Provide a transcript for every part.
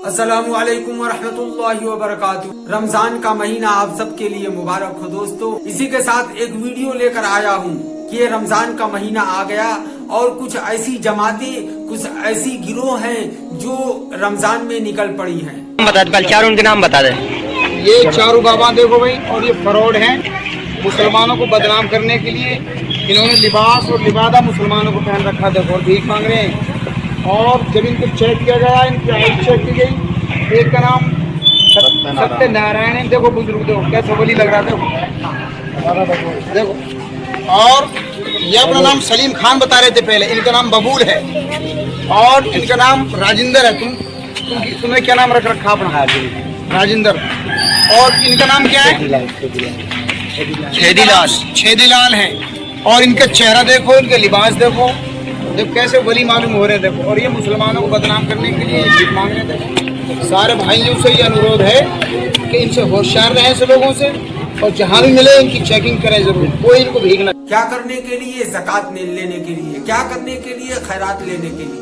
अस्सलामु अलैकुम वरहमतुल्लाहि वबरकातुहू। रमजान का महीना आप सबके लिए मुबारक हो दोस्तों। इसी के साथ एक वीडियो लेकर आया हूँ कि ये रमजान का महीना आ गया और कुछ ऐसी जमातें, कुछ ऐसी गिरोह हैं जो रमजान में निकल पड़ी हैं। चारों उनके नाम बता दे। ये चारों बाबा देखो भाई, और ये फ्रॉड हैं। मुसलमानों को बदनाम करने के लिए इन्होंने लिबास और लिबादा मुसलमानों को पहन रखा, देखो, और भीख मांग रहे हैं। और जब इनको चेक किया गया, इनकी आईडी चेक की गई, एक का नाम सत्य नारायण है, देखो बुजुर्ग, देखो कैसे वली लग रहा है, देखो। और ये अपना नाम सलीम खान बता रहे थे पहले, इनका नाम बबूल है और इनका नाम राजिंदर है। तुम्हें क्या नाम रख रखा अपना? राजिंदर। और इनका नाम क्या है? छेदीलाल है। और इनका चेहरा देखो, इनका लिबास देखो, देखो कैसे वली मालूम हो रहे हैं, देखो। और ये मुसलमानों को बदनाम करने के लिए भीख मांग रहे थे। सारे भाइयों से ये अनुरोध है कि इनसे होशियार रहे, ऐसे लोगों से, और जहाँ भी मिले इनकी चेकिंग करें जरूर, कोई इनको भीख ना। क्या करने के लिए? ज़कात लेने के लिए। क्या करने के लिए? खैरात लेने के लिए।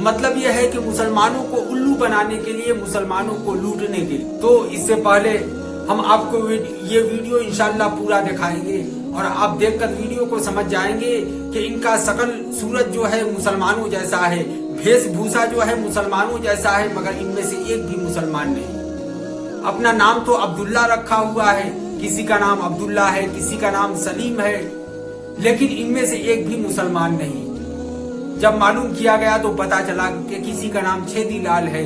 मतलब यह है कि मुसलमानों को उल्लू बनाने के लिए, मुसलमानों को लूटने के लिए। तो इससे पहले हम आपको ये वीडियो इंशाल्लाह पूरा दिखाएंगे और आप देखकर वीडियो को समझ जाएंगे कि इनका शकल सूरत जो है मुसलमानों जैसा है, वेशभूषा जो है मुसलमानों जैसा है, मगर इनमें से एक भी मुसलमान नहीं। अपना नाम तो अब्दुल्ला रखा हुआ है, किसी का नाम अब्दुल्ला है, किसी का नाम सलीम है, लेकिन इनमें से एक भी मुसलमान नहीं। जब मालूम किया गया तो पता चला कि किसी का नाम छेदीलाल है,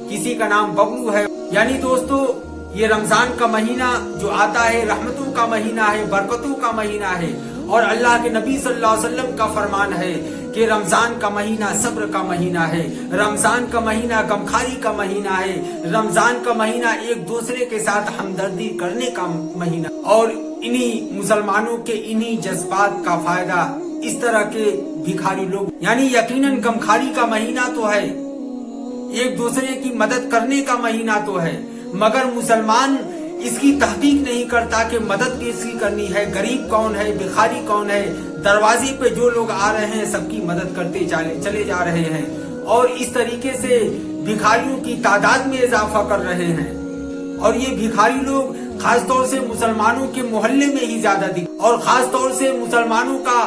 किसी का नाम बबलू है। यानी दोस्तों, ये रमजान का महीना जो आता है, रहमतों का महीना है, बरकतों का महीना है, और अल्लाह के नबी सल्लल्लाहु अलैहि वसल्लम का फरमान है कि रमजान का महीना सब्र का महीना है, रमजान का महीना गमखारी का महीना है, रमजान का महीना एक दूसरे के साथ हमदर्दी करने का महीना। और इन्हीं मुसलमानों के इन्हीं जज्बात का फायदा इस तरह के भिखारी लोग, यानी यकीनन गमखारी का महीना तो है, एक दूसरे की मदद करने का महीना तो है, मगर मुसलमान इसकी तहकीक नहीं करता कि मदद किसकी करनी है, गरीब कौन है, भिखारी कौन है। दरवाजे पे जो लोग आ रहे हैं सबकी मदद करते चले जा रहे हैं, और इस तरीके से भिखारियों की तादाद में इजाफा कर रहे हैं। और ये भिखारी लोग खास तौर से मुसलमानों के मोहल्ले में ही ज्यादा दिख, और खास तौर से मुसलमानों का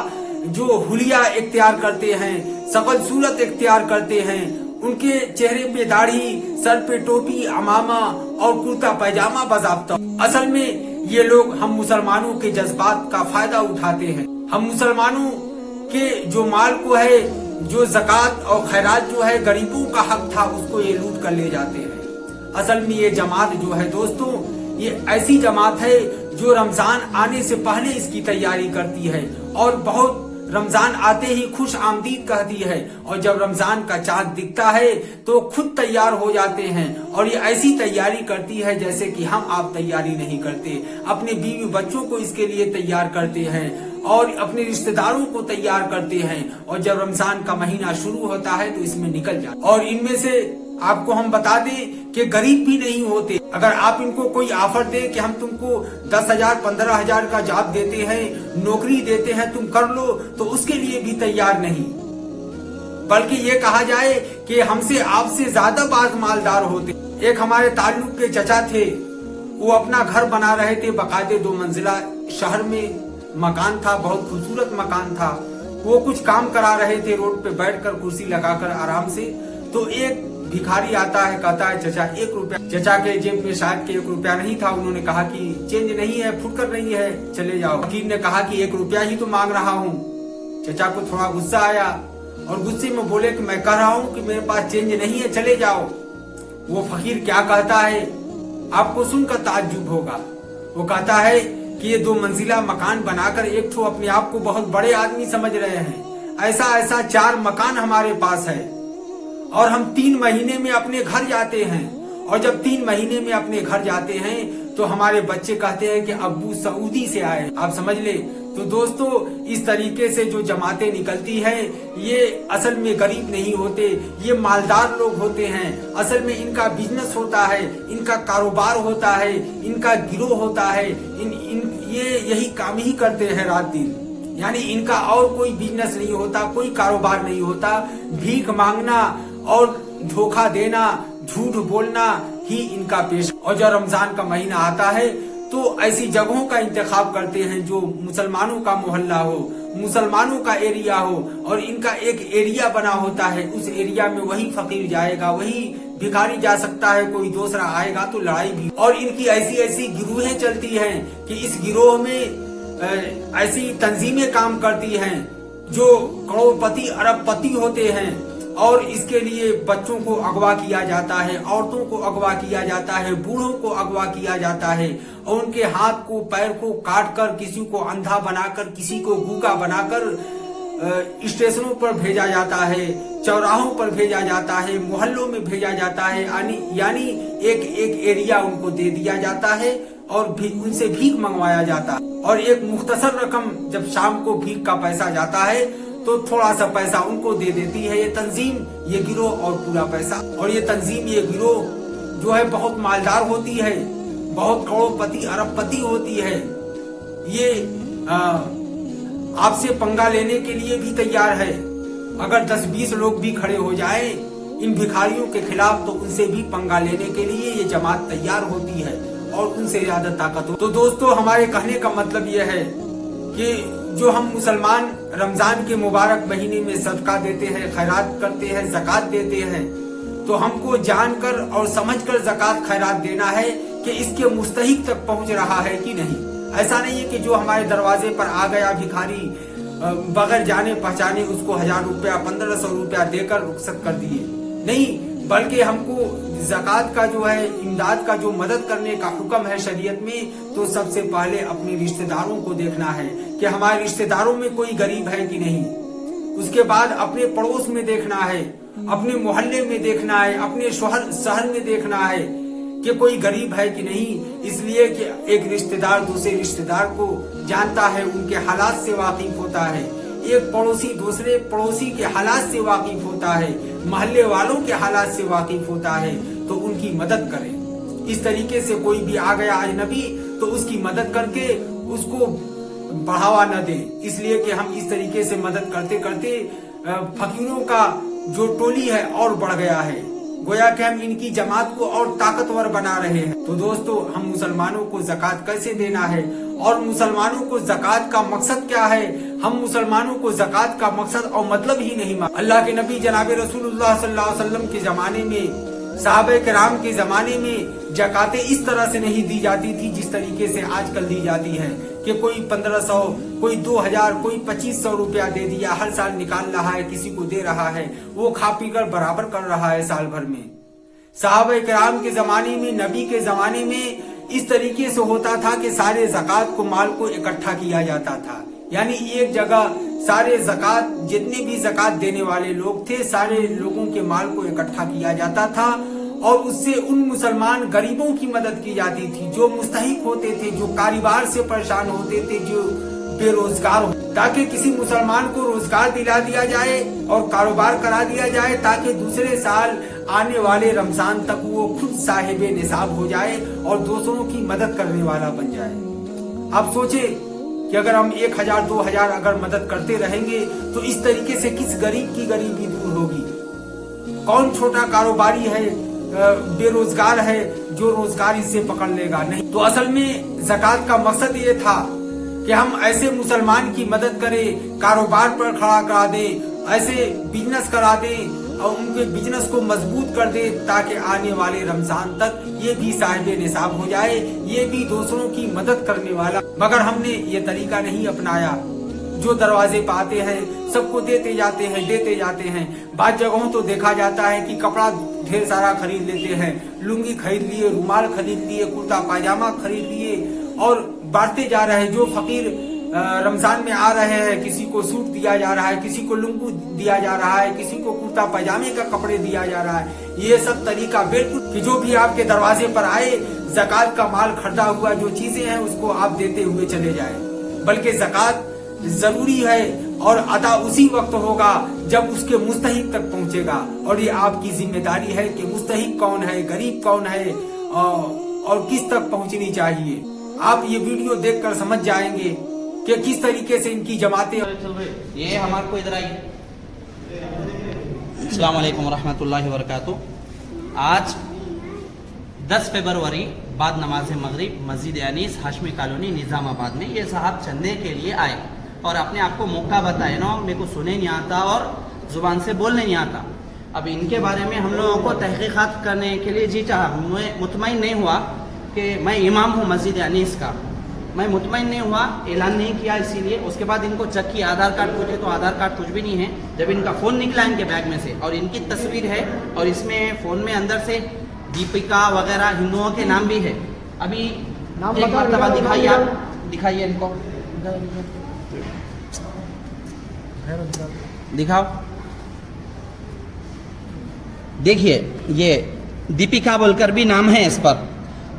जो हुलिया इख्तियार करते हैं, शकल सूरत इख्तियार करते हैं, उनके चेहरे पे दाढ़ी, सर पे टोपी, अमामा और कुर्ता पैजामा बाज़ाब्ता। असल में ये लोग हम मुसलमानों के जज्बात का फायदा उठाते हैं। हम मुसलमानों के जो माल को है, जो ज़कात और खैरात जो है गरीबों का हक था, उसको ये लूट कर ले जाते हैं। असल में ये जमात जो है दोस्तों, ये ऐसी जमात है जो रमजान आने से पहले इसकी तैयारी करती है और बहुत रमजान आते ही खुश आमदीद कहती है, और जब रमजान का चांद दिखता है तो खुद तैयार हो जाते हैं। और ये ऐसी तैयारी करती है जैसे कि हम आप तैयारी नहीं करते। अपने बीवी बच्चों को इसके लिए तैयार करते हैं और अपने रिश्तेदारों को तैयार करते हैं, और जब रमजान का महीना शुरू होता है तो इसमें निकल जाते। और इनमें से आपको हम बता दें कि गरीब भी नहीं होते। अगर आप इनको कोई ऑफर दे कि हम तुमको 10,000 15,000 का जॉब देते हैं, नौकरी देते हैं, तुम कर लो, तो उसके लिए भी तैयार नहीं। बल्कि ये कहा जाए कि हमसे आपसे ज्यादा बाज मालदार होते। एक हमारे ताल्लुक के चचा थे, वो अपना घर बना रहे थे, बाकायदे 2 मंजिला शहर में मकान था, बहुत खूबसूरत मकान था। वो कुछ काम करा रहे थे, रोड पे बैठकर कुर्सी लगाकर आराम से। तो एक भिखारी आता है, कहता है चचा 1 रुपया। चचा के जेब में शायद के 1 रुपया नहीं था। उन्होंने कहा कि चेंज नहीं है, फुटकर नहीं है, चले जाओ। फकीर ने कहा कि 1 रुपया ही तो मांग रहा हूँ। चचा को थोड़ा गुस्सा आया और गुस्से में बोले कि मैं कह रहा हूँ कि मेरे पास चेंज नहीं है, चले जाओ। वो फकीर क्या कहता है आपको सुनकर ताज्जुब होगा। वो कहता है कि ये 2 मंजिला मकान बनाकर एक ठो अपने आप को बहुत बड़े आदमी समझ रहे हैं। ऐसा 4 मकान हमारे पास है, और हम 3 महीने में अपने घर जाते हैं। और जब 3 महीने में अपने घर जाते हैं तो हमारे बच्चे कहते हैं कि अब्बू सऊदी से आए। आप समझ ले। तो दोस्तों, इस तरीके से जो जमातें निकलती हैं, ये असल में गरीब नहीं होते, ये मालदार लोग होते हैं। असल में इनका बिजनेस होता है, इनका कारोबार होता है, इनका गिरोह होता है। ये यही काम ही करते हैं रात दिन। यानी इनका और कोई बिजनेस नहीं होता, कोई कारोबार नहीं होता। भीख मांगना और धोखा देना, झूठ बोलना ही इनका पेशा। और जब रमजान का महीना आता है तो ऐसी जगहों का इंतखाब करते हैं जो मुसलमानों का मोहल्ला हो, मुसलमानों का एरिया हो, और इनका एक एरिया बना होता है। उस एरिया में वही फकीर जाएगा, वही भिखारी जा सकता है, कोई दूसरा आएगा तो लड़ाई भी। और इनकी ऐसी ऐसी गिरोहें चलती हैं कि इस गिरोह में ऐसी तंजीमें काम करती हैं जो करोड़पति अरबपति होते हैं, और इसके लिए बच्चों को अगवा किया जाता है, औरतों को अगवा किया जाता है, बूढ़ों को अगवा किया जाता है, और उनके हाथ को पैर को काट कर, किसी को अंधा बनाकर, किसी को गूंगा बनाकर स्टेशनों पर भेजा जाता है, चौराहों पर भेजा जाता है, मोहल्लों में भेजा जाता है। यानी एक एक एरिया उनको दे दिया जाता है और उनसे भीख मंगवाया जाता है। और एक मुख्तसर रकम जब शाम को भीख का पैसा जाता है तो थोड़ा सा पैसा उनको दे देती है ये तंजीम, ये गिरोह, और पूरा पैसा। और ये तंजीम, ये गिरोह जो है बहुत मालदार होती है, बहुत करोड़पति अरबपति होती है। ये आपसे पंगा लेने के लिए भी तैयार है। अगर 10-20 लोग भी खड़े हो जाएं इन भिखारियों के खिलाफ तो उनसे भी पंगा लेने के लिए ये जमात तैयार होती है और उनसे ज्यादा ताकत हो। तो दोस्तों, हमारे कहने का मतलब ये है कि जो हम मुसलमान रमजान के मुबारक महीने में सदका देते हैं, खैरात करते हैं, ज़कात देते हैं, तो हमको जानकर और समझकर ज़कात खैरात देना है कि इसके मुस्तहिक तक पहुंच रहा है कि नहीं। ऐसा नहीं है कि जो हमारे दरवाजे पर आ गया भिखारी बगैर जाने पहचाने उसको 1000 रुपया 1500 रुपया देकर रुखसत कर दिए, नहीं, बल्कि हमको ज़कात का जो है, इमदाद का जो मदद करने का हुक्म है शरीयत में, तो सबसे पहले अपने रिश्तेदारों को देखना है कि हमारे रिश्तेदारों में कोई गरीब है कि नहीं। उसके बाद अपने पड़ोस में देखना है, अपने मोहल्ले में देखना है, अपने शहर में देखना है कि कोई गरीब है कि नहीं। इसलिए कि एक रिश्तेदार दूसरे रिश्तेदार को जानता है, उनके हालात से वाकिफ होता है। एक पड़ोसी दूसरे पड़ोसी के हालात से वाकिफ होता है, मोहल्ले वालों के हालात से वाकिफ होता है, तो उनकी मदद करें। इस तरीके से कोई भी आ गया अजनबी तो उसकी मदद करके उसको बढ़ावा न दे। इसलिए कि हम इस तरीके से मदद करते करते फकीरों का जो टोली है और बढ़ गया है, गोया कि हम इनकी जमात को और ताकतवर बना रहे हैं। तो दोस्तों, हम मुसलमानों को ज़कात कैसे देना है और मुसलमानों को ज़कात का मकसद क्या है, हम मुसलमानों को ज़कात का मकसद और मतलब ही नहीं मालूम। अल्लाह के नबी जनाब रसूलुल्लाह सल्लल्लाहु अलैहि वसल्लम के जमाने में, सहाबा किराम के जमाने में ज़कातें इस तरह से नहीं दी जाती थी जिस तरीके से आजकल दी जाती है कि कोई 1500, कोई 2000, कोई 2500 रुपया दे दिया, हर साल निकाल रहा है, किसी को दे रहा है, वो खा पी कर बराबर कर रहा है साल भर में। सहाबा किराम के जमाने में, नबी के जमाने में इस तरीके से होता था कि सारे ज़कात को, माल को इकट्ठा किया जाता था। यानी एक जगह सारे ज़कात, जितने भी ज़कात देने वाले लोग थे, सारे लोगों के माल को इकट्ठा किया जाता था और उससे उन मुसलमान गरीबों की मदद की जाती थी जो मुस्तहिक होते थे, जो कारोबार से परेशान होते थे, जो बेरोजगार हो, ताकि किसी मुसलमान को रोजगार दिला दिया जाए और कारोबार करा दिया जाए, ताकि दूसरे साल आने वाले रमजान तक वो खुद साहिबे निसाब हो जाए और दूसरों की मदद करने वाला बन जाए। आप सोचे कि अगर हम 1000-2000 अगर मदद करते रहेंगे तो इस तरीके से किस गरीब की गरीबी दूर होगी। कौन छोटा कारोबारी है, बेरोजगार है, जो रोजगार इससे पकड़ लेगा? नहीं। तो असल में ज़कात का मकसद ये था कि हम ऐसे मुसलमान की मदद करें, कारोबार पर खड़ा करा दें, ऐसे बिजनेस करा दें और उनके बिजनेस को मजबूत कर दे, ताकि आने वाले रमजान तक ये भी साहिबे निसाब हो जाए, ये भी दूसरों की मदद करने वाला। मगर हमने ये तरीका नहीं अपनाया। जो दरवाजे पे आते हैं सबको देते जाते हैं। बाद जगहों तो देखा जाता है कि कपड़ा ढेर सारा खरीद लेते हैं, लुंगी खरीद लिए, रुमाल खरीद लिए, कुर्ता पायजामा खरीद लिए और बांटते जा रहे हैं। जो फकीर रमजान में आ रहे हैं, किसी को सूट दिया जा रहा है, किसी को लुंगू दिया जा रहा है, किसी को कुर्ता पायजामे का कपड़े दिया जा रहा है। ये सब तरीका बिल्कुल कि जो भी आपके दरवाजे पर आए, ज़कात का माल खरीदा हुआ जो चीजें हैं उसको आप देते हुए चले जाए। बल्कि ज़कात जरूरी है और अदा उसी वक्त होगा जब उसके मुस्तहिक तक पहुंचेगा। और ये आपकी जिम्मेदारी है कि मुस्तहिक कौन है, गरीब कौन है और किस तक पहुंचनी चाहिए। आप ये वीडियो देखकर समझ जाएंगे कि किस तरीके से इनकी जमातें। ये हमारे को इधर आइए। अस्सलाम वालेकुम रहमतुल्लाहि व बरकातुहू। आज 10 फरवरी बाद नमाज मगरिब मस्जिद अनीस हाशमी कॉलोनी निज़ामाबाद में ये साहब चंदे के लिए आए और अपने आप को मौका बताए ना, मेरे को सुने नहीं आता और ज़ुबान से बोलने नहीं आता। अब इनके बारे में हम लोगों को तहकीक़ात करने के लिए जी चाहा, मैं मुतमईन नहीं हुआ कि मैं इमाम हूँ मस्जिद अनीस का, मैं मुतमईन नहीं हुआ, ऐलान नहीं किया इसीलिए। उसके बाद इनको चेक किया, आधार कार्ड पूछे तो आधार कार्ड कुछ भी नहीं है। जब इनका फ़ोन निकला इनके बैग में से और इनकी तस्वीर है और इसमें फ़ोन में अंदर से दीपिका वगैरह हिंदुओं के नाम भी है। अभी नाम एक बता, मरतबा दिखाओ, दिखाइए, दिखाओ। आप दिखाइए इनको, दिखाओ। देखिए ये दीपिका बोलकर भी नाम है इस पर।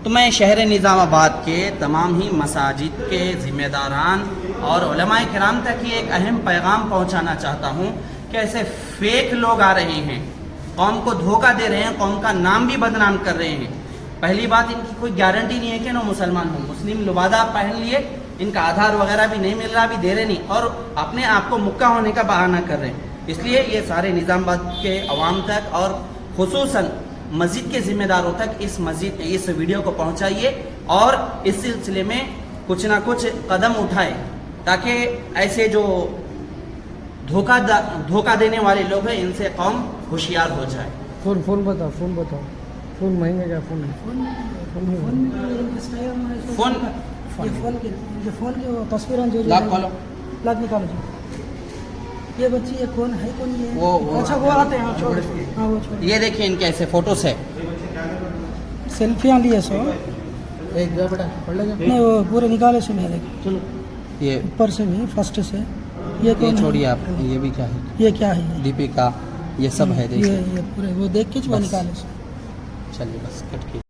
तो मैं शहर निज़ामाबाद के तमाम ही मसाजिद के ज़िम्मेदारान और उलमाए किराम तक ये एक अहम पैगाम पहुंचाना चाहता हूं कि ऐसे फेक लोग आ रहे हैं, कौम को धोखा दे रहे हैं, कौम का नाम भी बदनाम कर रहे हैं। पहली बात, इनकी कोई गारंटी नहीं है कि ना मुसलमान हो, मुस्लिम लिबादा पहन लिए, इनका आधार वगैरह भी नहीं मिल रहा, भी दे रहे नहीं, और अपने आप को मुक्का होने का बहाना कर रहे हैं। इसलिए ये सारे निज़ामाबाद के अवाम तक और खुसूसन मस्जिद के ज़िम्मेदारों तक इस वीडियो को पहुंचाइए और इस सिलसिले में कुछ ना कुछ कदम उठाए ताकि ऐसे जो धोखा देने वाले लोग हैं इनसे कौम होशियार हो जाए। फोन बताओ, फोन महंगा क्या फोन है? फोन फोन की वो तस्वीरें जो लॉक खोलो, लॉक निकालो जी। ये बच्ची ये कौन है, कौन ये? वो अच्छा वो आते हैं, छोड़। हाँ वो छोड़। ये देखिए इनके ऐसे फोटोस है। सेल्फियाँ लिए सो एक जा बेटा, पढ़ लेगा। नहीं, वो पूरे निकाले से नहीं देखे, चलो ये ऊपर से भी फर्स्ट से। ये कौन है? छोड़िए आप, ये भी क्या है, ये क्या है ये? दीपिका, ये सब है। देखिए ये पूरे वो देख के जो बस। निकाले से। चलिए बस कट के